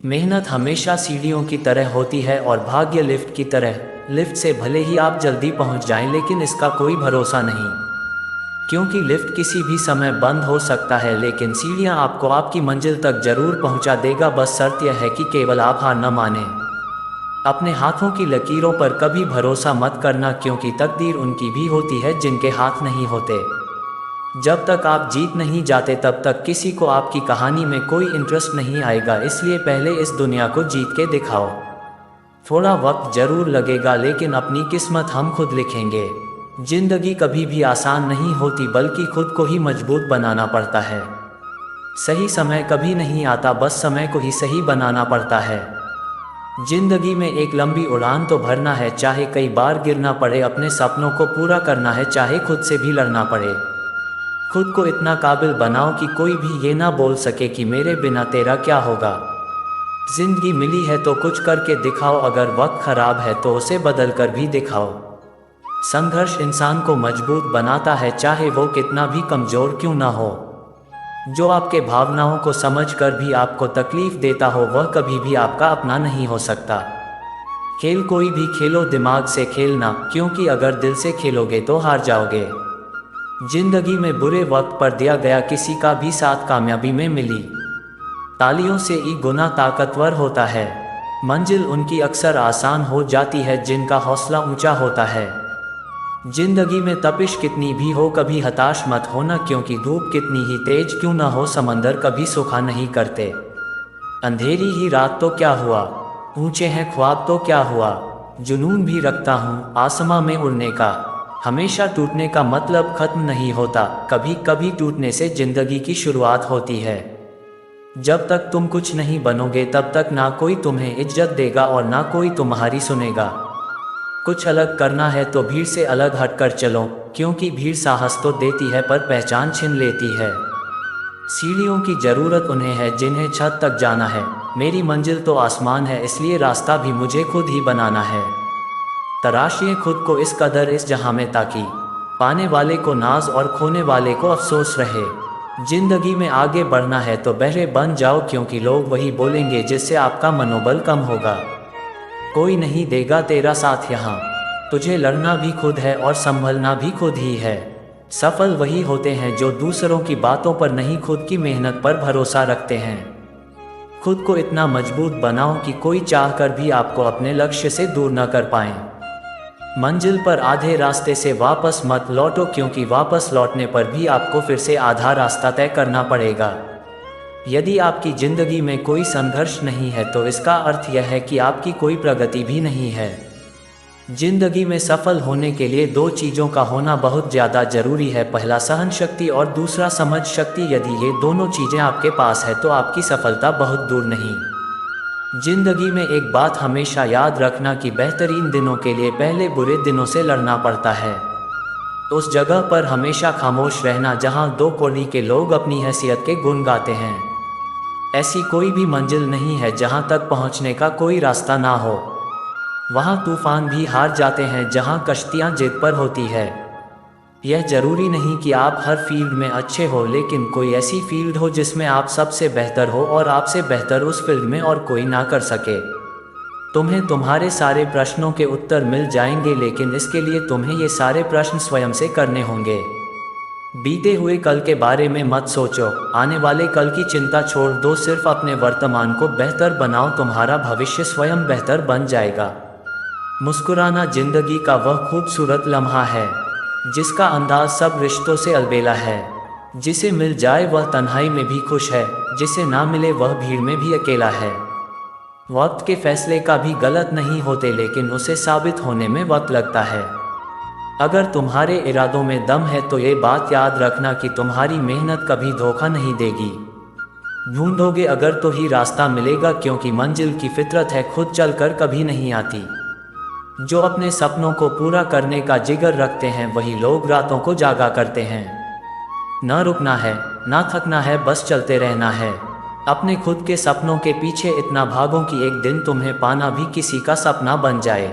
मेहनत हमेशा सीढ़ियों की तरह होती है और भाग्य लिफ्ट की तरह। लिफ्ट से भले ही आप जल्दी पहुंच जाएं, लेकिन इसका कोई भरोसा नहीं, क्योंकि लिफ्ट किसी भी समय बंद हो सकता है, लेकिन सीढ़ियां आपको आपकी मंजिल तक जरूर पहुंचा देगा। बस शर्त यह है कि केवल आप हार न माने। अपने हाथों की लकीरों पर कभी भरोसा मत करना, क्योंकि तकदीर उनकी भी होती है जिनके हाथ नहीं होते। जब तक आप जीत नहीं जाते तब तक किसी को आपकी कहानी में कोई इंटरेस्ट नहीं आएगा, इसलिए पहले इस दुनिया को जीत के दिखाओ। थोड़ा वक्त जरूर लगेगा, लेकिन अपनी किस्मत हम खुद लिखेंगे। जिंदगी कभी भी आसान नहीं होती, बल्कि खुद को ही मजबूत बनाना पड़ता है। सही समय कभी नहीं आता, बस समय को ही सही बनाना पड़ता है। जिंदगी में एक लंबी उड़ान तो भरना है, चाहे कई बार गिरना पड़े। अपने सपनों को पूरा करना है, चाहे खुद से भी लड़ना पड़े। खुद को इतना काबिल बनाओ कि कोई भी ये ना बोल सके कि मेरे बिना तेरा क्या होगा। जिंदगी मिली है तो कुछ करके दिखाओ, अगर वक्त खराब है तो उसे बदल कर भी दिखाओ। संघर्ष इंसान को मजबूत बनाता है, चाहे वो कितना भी कमजोर क्यों ना हो। जो आपके भावनाओं को समझकर भी आपको तकलीफ देता हो, वह कभी भी आपका अपना नहीं हो सकता। खेल कोई भी खेलो, दिमाग से खेलना, क्योंकि अगर दिल से खेलोगे तो हार जाओगे। जिंदगी में बुरे वक्त पर दिया गया किसी का भी साथ कामयाबी में मिली तालियों से ही गुना ताकतवर होता है। मंजिल उनकी अक्सर आसान हो जाती है जिनका हौसला ऊंचा होता है। जिंदगी में तपिश कितनी भी हो, कभी हताश मत होना, क्योंकि धूप कितनी ही तेज क्यों ना हो, समंदर कभी सूखा नहीं करते। अंधेरी ही रात तो क्या हुआ, ऊंचे हैं ख्वाब तो क्या हुआ। जुनून भी रखता हूँ आसमां में उड़ने का। हमेशा टूटने का मतलब खत्म नहीं होता, कभी कभी टूटने से जिंदगी की शुरुआत होती है। जब तक तुम कुछ नहीं बनोगे तब तक ना कोई तुम्हें इज्जत देगा और ना कोई तुम्हारी सुनेगा। कुछ अलग करना है तो भीड़ से अलग हटकर चलो, क्योंकि भीड़ साहस तो देती है पर पहचान छीन लेती है। सीढ़ियों की जरूरत उन्हें है जिन्हें छत तक जाना है। मेरी मंजिल तो आसमान है, इसलिए रास्ता भी मुझे खुद ही बनाना है। तराशिए खुद को इस कदर इस जहां में, ताकि पाने वाले को नाज और खोने वाले को अफसोस रहे। जिंदगी में आगे बढ़ना है तो बहरे बन जाओ, क्योंकि लोग वही बोलेंगे जिससे आपका मनोबल कम होगा। कोई नहीं देगा तेरा साथ यहाँ, तुझे लड़ना भी खुद है और संभलना भी खुद ही है। सफल वही होते हैं जो दूसरों की बातों पर नहीं, खुद की मेहनत पर भरोसा रखते हैं। खुद को इतना मजबूत बनाओ कि कोई चाहकर भी आपको अपने लक्ष्य से दूर न कर पाए। मंजिल पर आधे रास्ते से वापस मत लौटो, क्योंकि वापस लौटने पर भी आपको फिर से आधा रास्ता तय करना पड़ेगा। यदि आपकी जिंदगी में कोई संघर्ष नहीं है तो इसका अर्थ यह है कि आपकी कोई प्रगति भी नहीं है। जिंदगी में सफल होने के लिए दो चीज़ों का होना बहुत ज़्यादा जरूरी है, पहला सहन शक्ति और दूसरा समझ शक्ति। यदि ये दोनों चीज़ें आपके पास है तो आपकी सफलता बहुत दूर नहीं। जिंदगी में एक बात हमेशा याद रखना कि बेहतरीन दिनों के लिए पहले बुरे दिनों से लड़ना पड़ता है। उस जगह पर हमेशा खामोश रहना जहां दो कोड़ी के लोग अपनी हैसियत के गुण गाते हैं। ऐसी कोई भी मंजिल नहीं है जहां तक पहुंचने का कोई रास्ता ना हो। वहां तूफान भी हार जाते हैं जहां कश्तियां जिद पर होती है। यह जरूरी नहीं कि आप हर फील्ड में अच्छे हो, लेकिन कोई ऐसी फील्ड हो जिसमें आप सबसे बेहतर हो और आपसे बेहतर उस फील्ड में और कोई ना कर सके। तुम्हें तुम्हारे सारे प्रश्नों के उत्तर मिल जाएंगे, लेकिन इसके लिए तुम्हें ये सारे प्रश्न स्वयं से करने होंगे। बीते हुए कल के बारे में मत सोचो, आने वाले कल की चिंता छोड़ दो, सिर्फ अपने वर्तमान को बेहतर बनाओ, तुम्हारा भविष्य स्वयं बेहतर बन जाएगा। मुस्कुराना जिंदगी का वह खूबसूरत लम्हा है जिसका अंदाज सब रिश्तों से अलबेला है। जिसे मिल जाए वह तन्हाई में भी खुश है, जिसे ना मिले वह भीड़ में भी अकेला है। वक्त के फैसले का भी गलत नहीं होते, लेकिन उसे साबित होने में वक्त लगता है। अगर तुम्हारे इरादों में दम है तो ये बात याद रखना कि तुम्हारी मेहनत कभी धोखा नहीं देगी। ढूंढोगे अगर तो ही रास्ता मिलेगा, क्योंकि मंजिल की फितरत है खुद चलकर कभी नहीं आती। जो अपने सपनों को पूरा करने का जिगर रखते हैं वही लोग रातों को जागा करते हैं। न रुकना है, ना थकना है, बस चलते रहना है। अपने खुद के सपनों के पीछे इतना भागो कि एक दिन तुम्हें पाना भी किसी का सपना बन जाए।